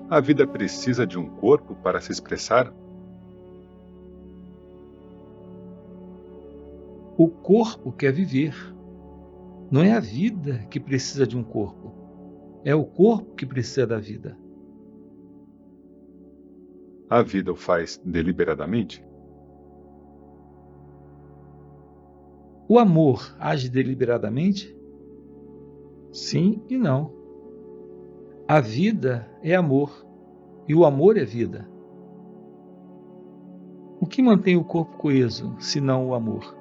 A vida precisa de um corpo para se expressar? O corpo quer viver. Não é a vida que precisa de um corpo. É o corpo que precisa da vida. A vida o faz deliberadamente? O amor age deliberadamente? Sim e não. A vida é amor e o amor é vida. O que mantém o corpo coeso, senão o amor?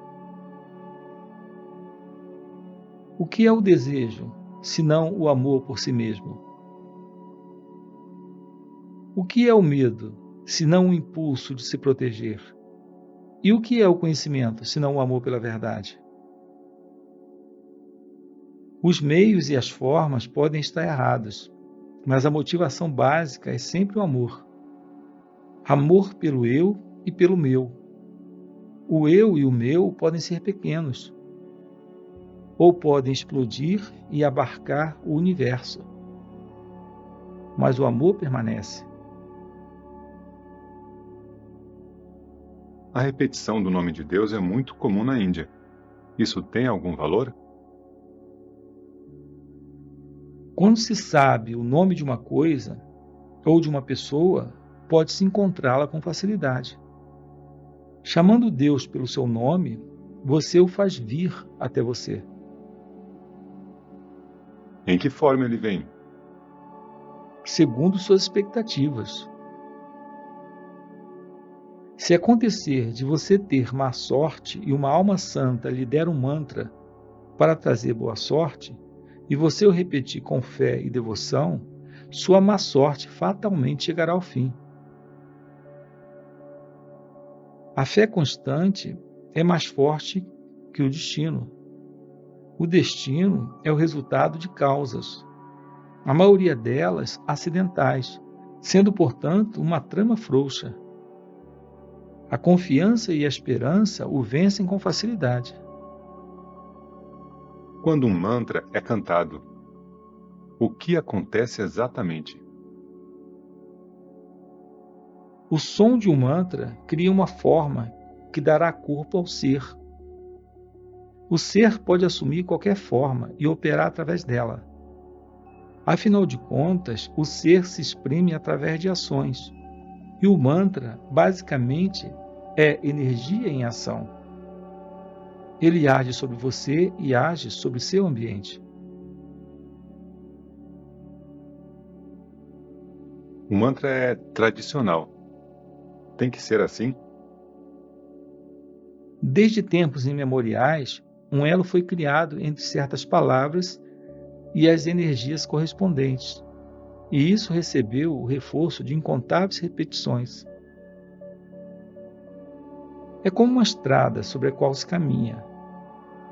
O que é o desejo, senão o amor por si mesmo? O que é o medo, senão o impulso de se proteger? E o que é o conhecimento, senão o amor pela verdade? Os meios e as formas podem estar errados, mas a motivação básica é sempre o amor. Amor pelo eu e pelo meu. O eu e o meu podem ser pequenos, ou podem explodir e abarcar o universo. Mas o amor permanece. A repetição do nome de Deus é muito comum na Índia. Isso tem algum valor? Quando se sabe o nome de uma coisa ou de uma pessoa, pode-se encontrá-la com facilidade. Chamando Deus pelo seu nome, você o faz vir até você. Em que forma ele vem? Segundo suas expectativas. Se acontecer de você ter má sorte e uma alma santa lhe der um mantra para trazer boa sorte, e você o repetir com fé e devoção, sua má sorte fatalmente chegará ao fim. A fé constante é mais forte que o destino. O destino é o resultado de causas, a maioria delas acidentais, sendo, portanto, uma trama frouxa. A confiança e a esperança o vencem com facilidade. Quando um mantra é cantado, o que acontece exatamente? O som de um mantra cria uma forma que dará corpo ao ser. O ser pode assumir qualquer forma e operar através dela. Afinal de contas, o ser se exprime através de ações, e o mantra, basicamente, é energia em ação. Ele age sobre você e age sobre seu ambiente. O mantra é tradicional. Tem que ser assim? Desde tempos imemoriais, um elo foi criado entre certas palavras e as energias correspondentes, e isso recebeu o reforço de incontáveis repetições. É como uma estrada sobre a qual se caminha.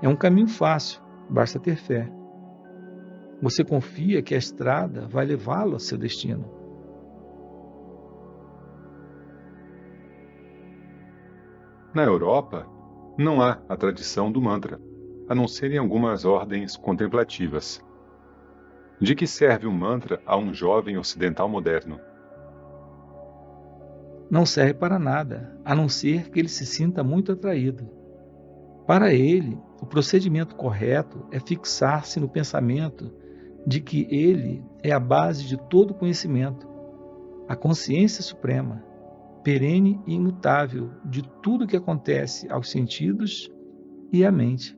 É um caminho fácil, basta ter fé. Você confia que a estrada vai levá-lo ao seu destino. Na Europa, não há a tradição do mantra, a não ser em algumas ordens contemplativas. De que serve o mantra a um jovem ocidental moderno? Não serve para nada, a não ser que ele se sinta muito atraído. Para ele, o procedimento correto é fixar-se no pensamento de que ele é a base de todo conhecimento, a consciência suprema, perene e imutável de tudo que acontece aos sentidos e à mente.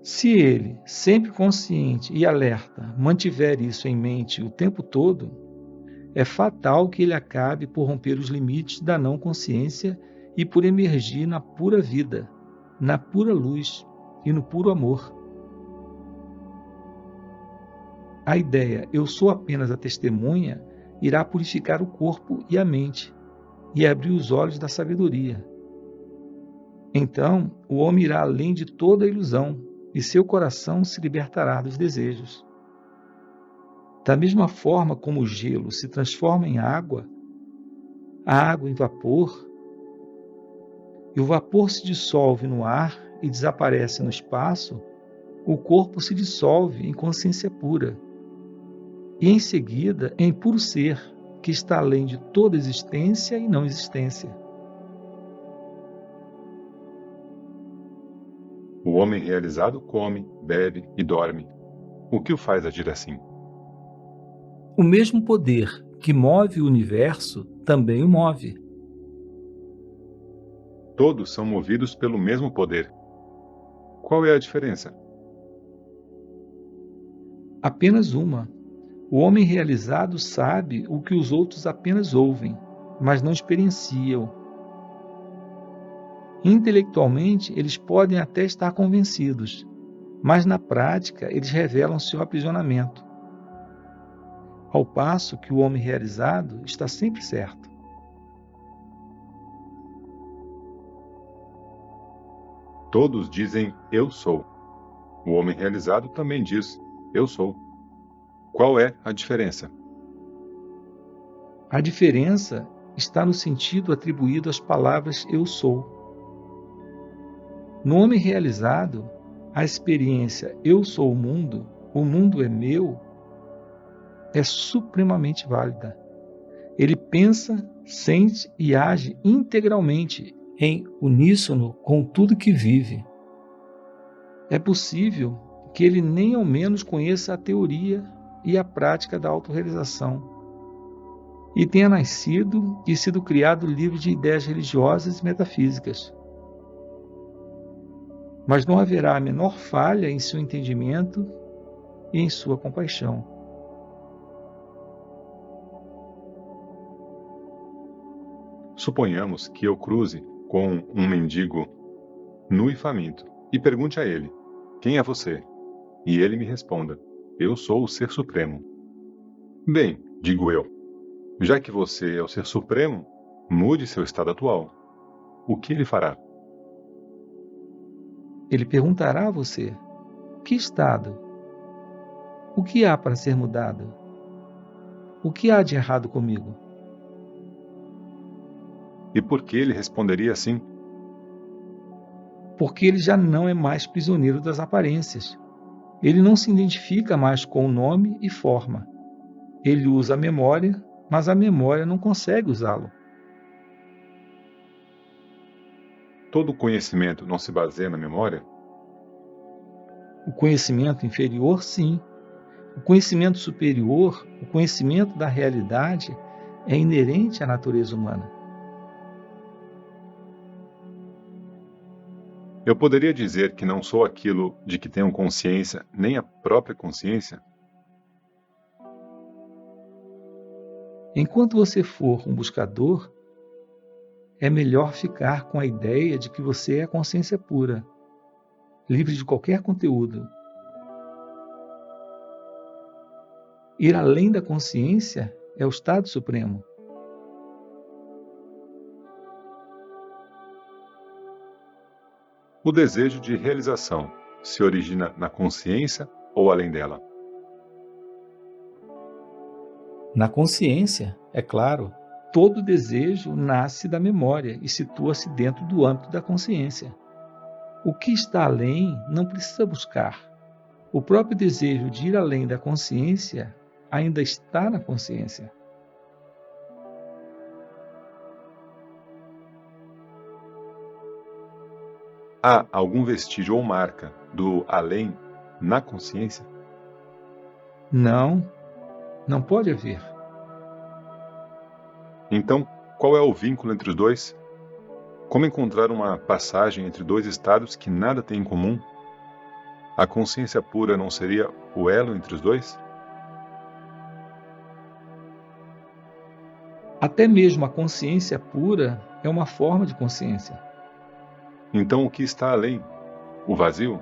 Se ele, sempre consciente e alerta, mantiver isso em mente o tempo todo, é fatal que ele acabe por romper os limites da não consciência e por emergir na pura vida, na pura luz e no puro amor. A ideia "eu sou apenas a testemunha" irá purificar o corpo e a mente e abrir os olhos da sabedoria. Então, o homem irá além de toda ilusão e seu coração se libertará dos desejos. Da mesma forma como o gelo se transforma em água, a água em vapor, e o vapor se dissolve no ar e desaparece no espaço, o corpo se dissolve em consciência pura. e em seguida em puro ser, que está além de toda existência e não existência. O homem realizado come, bebe e dorme. O que o faz agir assim? O mesmo poder que move o universo também o move. Todos são movidos pelo mesmo poder. Qual é a diferença? Apenas uma. O homem realizado sabe o que os outros apenas ouvem, mas não experienciam. Intelectualmente, eles podem até estar convencidos, mas na prática eles revelam seu aprisionamento. Ao passo que o homem realizado está sempre certo. Todos dizem eu sou. O homem realizado também diz eu sou. Qual é a diferença? A diferença está no sentido atribuído às palavras eu sou. No homem realizado, a experiência eu sou o mundo é meu, é supremamente válida. Ele pensa, sente e age integralmente em uníssono com tudo que vive. É possível que ele nem ao menos conheça a teoria e a prática da autorrealização e tenha nascido e sido criado livre de ideias religiosas e metafísicas. Mas não haverá a menor falha em seu entendimento e em sua compaixão. Suponhamos que eu cruze com um mendigo nu e faminto e pergunte a ele: quem é você? E ele me responda: eu sou o Ser Supremo. Bem, digo eu, já que você é o Ser Supremo, mude seu estado atual. O que ele fará? Ele perguntará a você: que estado? O que há para ser mudado? O que há de errado comigo? E por que ele responderia assim? Porque ele já não é mais prisioneiro das aparências. Ele não se identifica mais com o nome e forma. Ele usa a memória, mas a memória não consegue usá-lo. Todo conhecimento não se baseia na memória? O conhecimento inferior, sim. O conhecimento superior, o conhecimento da realidade, é inerente à natureza humana. Eu poderia dizer que não sou aquilo de que tenho consciência, nem a própria consciência? Enquanto você for um buscador, é melhor ficar com a ideia de que você é a consciência pura, livre de qualquer conteúdo. Ir além da consciência é o estado supremo. O desejo de realização se origina na consciência ou além dela? Na consciência, é claro, todo desejo nasce da memória e situa-se dentro do âmbito da consciência. O que está além não precisa buscar. O próprio desejo de ir além da consciência ainda está na consciência. Há algum vestígio ou marca do além na consciência? Não, não pode haver. Então, qual é o vínculo entre os dois? Como encontrar uma passagem entre dois estados que nada têm em comum? A consciência pura não seria o elo entre os dois? Até mesmo a consciência pura é uma forma de consciência. Então, o que está além? O vazio?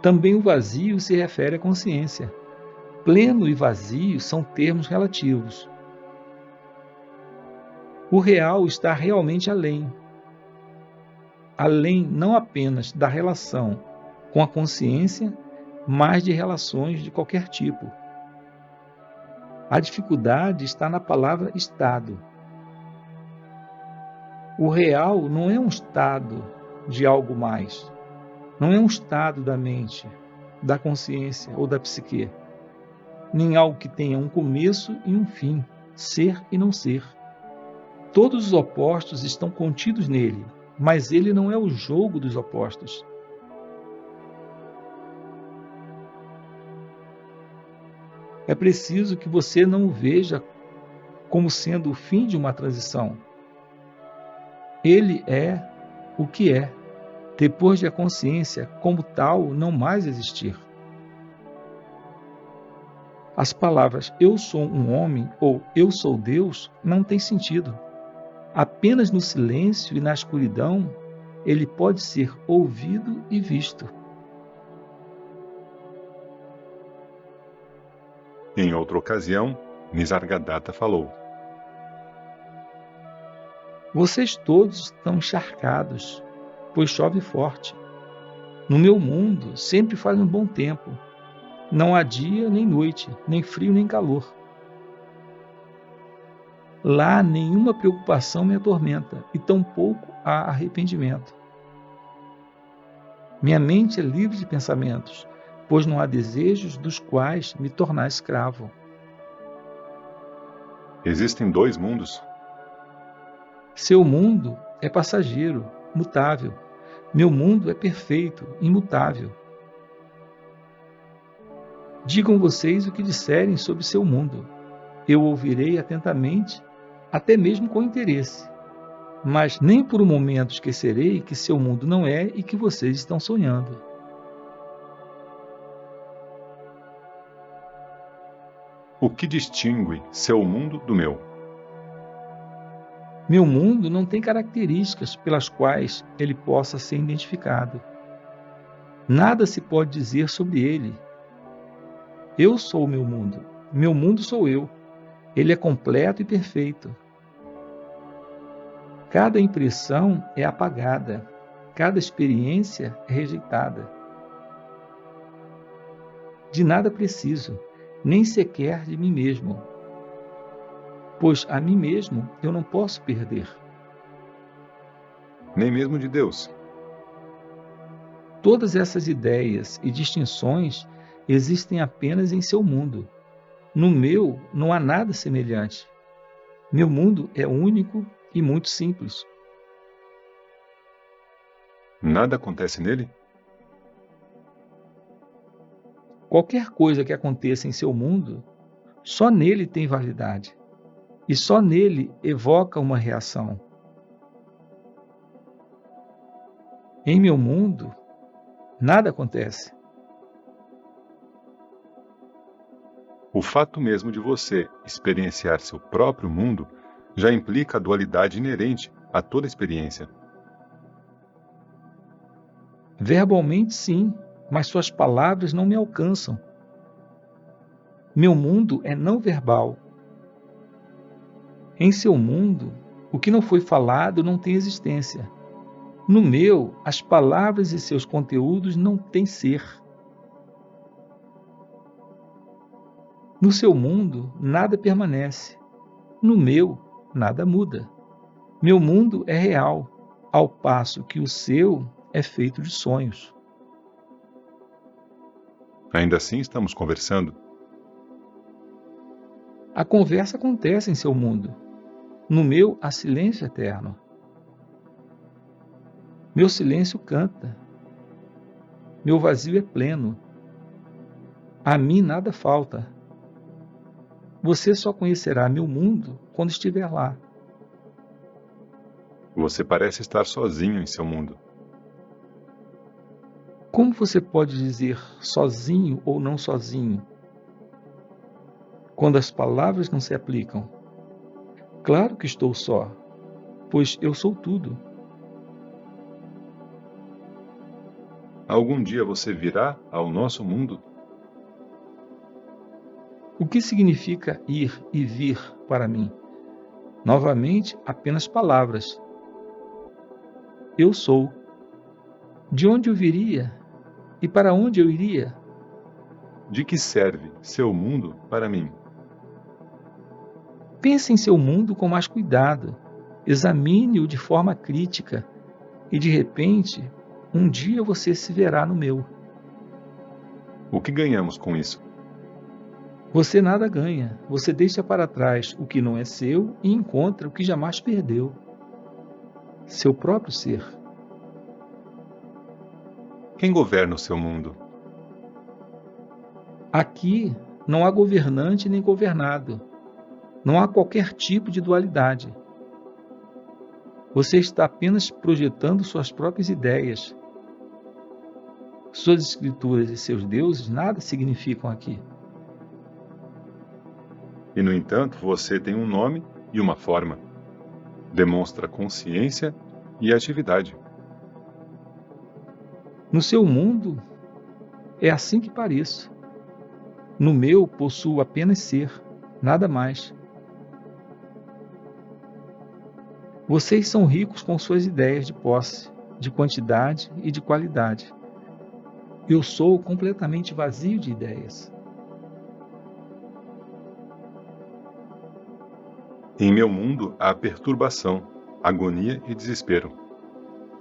Também o vazio se refere à consciência. Pleno e vazio são termos relativos. O real está realmente além. Além não apenas da relação com a consciência, mas de relações de qualquer tipo. A dificuldade está na palavra estado. O real não é um estado de algo mais, não é um estado da mente, da consciência ou da psique, nem algo que tenha um começo e um fim, ser e não ser. Todos os opostos estão contidos nele, mas ele não é o jogo dos opostos. É preciso que você não o veja como sendo o fim de uma transição. Ele é o que é, depois de a consciência, como tal, não mais existir. As palavras "eu sou um homem" ou "eu sou Deus" não têm sentido. Apenas no silêncio e na escuridão ele pode ser ouvido e visto. Em outra ocasião, Nisargadatta falou: Vocês todos estão encharcados, pois chove forte. No meu mundo sempre faz um bom tempo. Não há dia nem noite, nem frio nem calor. Lá nenhuma preocupação me atormenta, e tampouco há arrependimento. Minha mente é livre de pensamentos, pois não há desejos dos quais me tornar escravo. Existem dois mundos. Seu mundo é passageiro, mutável. Meu mundo é perfeito, imutável. Digam vocês o que disserem sobre seu mundo. Eu ouvirei atentamente, até mesmo com interesse. Mas nem por um momento esquecerei que seu mundo não é e que vocês estão sonhando. O que distingue seu mundo do meu? Meu mundo não tem características pelas quais ele possa ser identificado. Nada se pode dizer sobre ele. Eu sou o meu mundo sou eu. Ele é completo e perfeito. Cada impressão é apagada, cada experiência é rejeitada. De nada preciso, nem sequer de mim mesmo, pois a mim mesmo eu não posso perder. Nem mesmo de Deus. Todas essas ideias e distinções existem apenas em seu mundo. No meu não há nada semelhante. Meu mundo é único e muito simples. Nada acontece nele? Qualquer coisa que aconteça em seu mundo, só nele tem validade. E só nele evoca uma reação. Em meu mundo, nada acontece. O fato mesmo de você experienciar seu próprio mundo já implica a dualidade inerente a toda experiência. Verbalmente, sim, mas suas palavras não me alcançam. Meu mundo é não verbal. Em seu mundo, o que não foi falado não tem existência. No meu, as palavras e seus conteúdos não têm ser. No seu mundo, nada permanece. No meu, nada muda. Meu mundo é real, ao passo que o seu é feito de sonhos. Ainda assim estamos conversando. A conversa acontece em seu mundo. No meu, há silêncio eterno. Meu silêncio canta. Meu vazio é pleno. A mim nada falta. Você só conhecerá meu mundo quando estiver lá. Você parece estar sozinho em seu mundo. Como você pode dizer sozinho ou não sozinho, quando as palavras não se aplicam? Claro que estou só, pois eu sou tudo. Algum dia você virá ao nosso mundo? O que significa ir e vir para mim? Novamente, apenas palavras. Eu sou. De onde eu viria? E para onde eu iria? De que serve seu mundo para mim? Pense em seu mundo com mais cuidado. Examine-o de forma crítica. E de repente, um dia você se verá no meu. O que ganhamos com isso? Você nada ganha, você deixa para trás o que não é seu e encontra o que jamais perdeu: seu próprio ser. Quem governa o seu mundo? Aqui não há governante nem governado, não há qualquer tipo de dualidade. Você está apenas projetando suas próprias ideias. Suas escrituras e seus deuses nada significam aqui. E, no entanto, você tem um nome e uma forma. Demonstra consciência e atividade. No seu mundo, é assim que pareço. No meu, possuo apenas ser, nada mais. Vocês são ricos com suas ideias de posse, de quantidade e de qualidade. Eu sou completamente vazio de ideias. Em meu mundo há perturbação, agonia e desespero.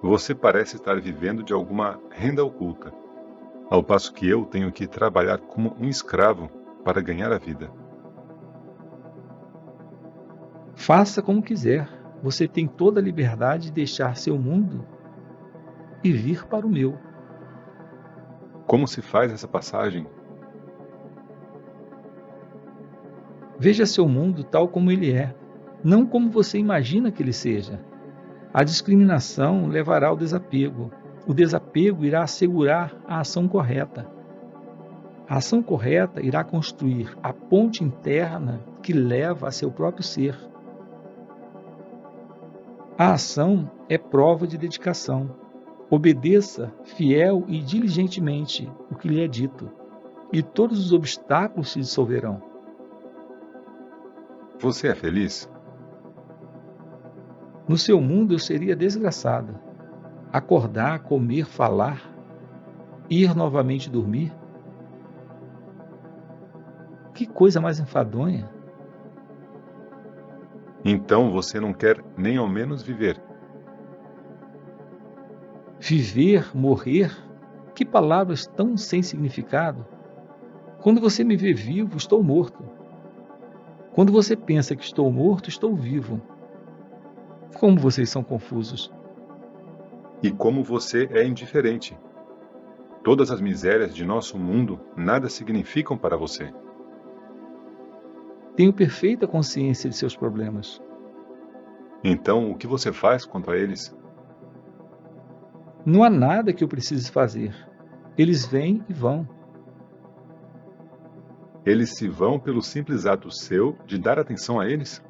Você parece estar vivendo de alguma renda oculta, ao passo que eu tenho que trabalhar como um escravo para ganhar a vida. Faça como quiser. Você tem toda a liberdade de deixar seu mundo e vir para o meu. Como se faz essa passagem? Veja seu mundo tal como ele é, não como você imagina que ele seja. A discriminação levará ao desapego. O desapego irá assegurar a ação correta. A ação correta irá construir a ponte interna que leva a seu próprio ser. A ação é prova de dedicação. Obedeça fiel e diligentemente o que lhe é dito, e todos os obstáculos se dissolverão. Você é feliz? No seu mundo eu seria desgraçado. Acordar, comer, falar, ir novamente dormir. Que coisa mais enfadonha! Então você não quer nem ao menos viver. Viver, morrer, que palavras tão sem significado. Quando você me vê vivo, estou morto. Quando você pensa que estou morto, estou vivo. Como vocês são confusos. E como você é indiferente. Todas as misérias de nosso mundo nada significam para você. Tenho perfeita consciência de seus problemas. Então, o que você faz quanto a eles? Não há nada que eu precise fazer. Eles vêm e vão. Eles se vão pelo simples ato seu de dar atenção a eles?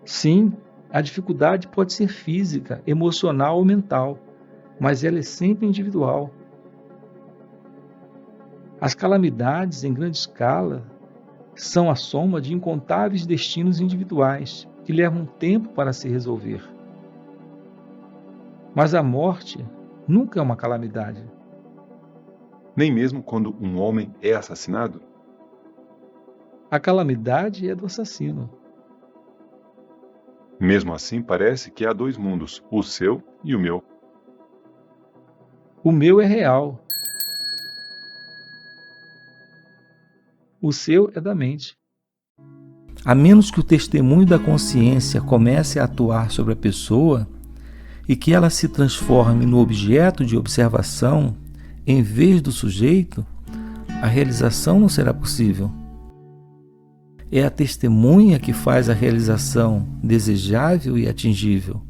Sim, a dificuldade pode ser física, emocional ou mental, mas ela é sempre individual. As calamidades em grande escala são a soma de incontáveis destinos individuais que levam tempo para se resolver. Mas a morte nunca é uma calamidade. Nem mesmo quando um homem é assassinado? A calamidade é do assassino. Mesmo assim, parece que há dois mundos, o seu e o meu. O meu é real. O seu é da mente. A menos que o testemunho da consciência comece a atuar sobre a pessoa e que ela se transforme no objeto de observação em vez do sujeito, a realização não será possível. É a testemunha que faz a realização desejável e atingível.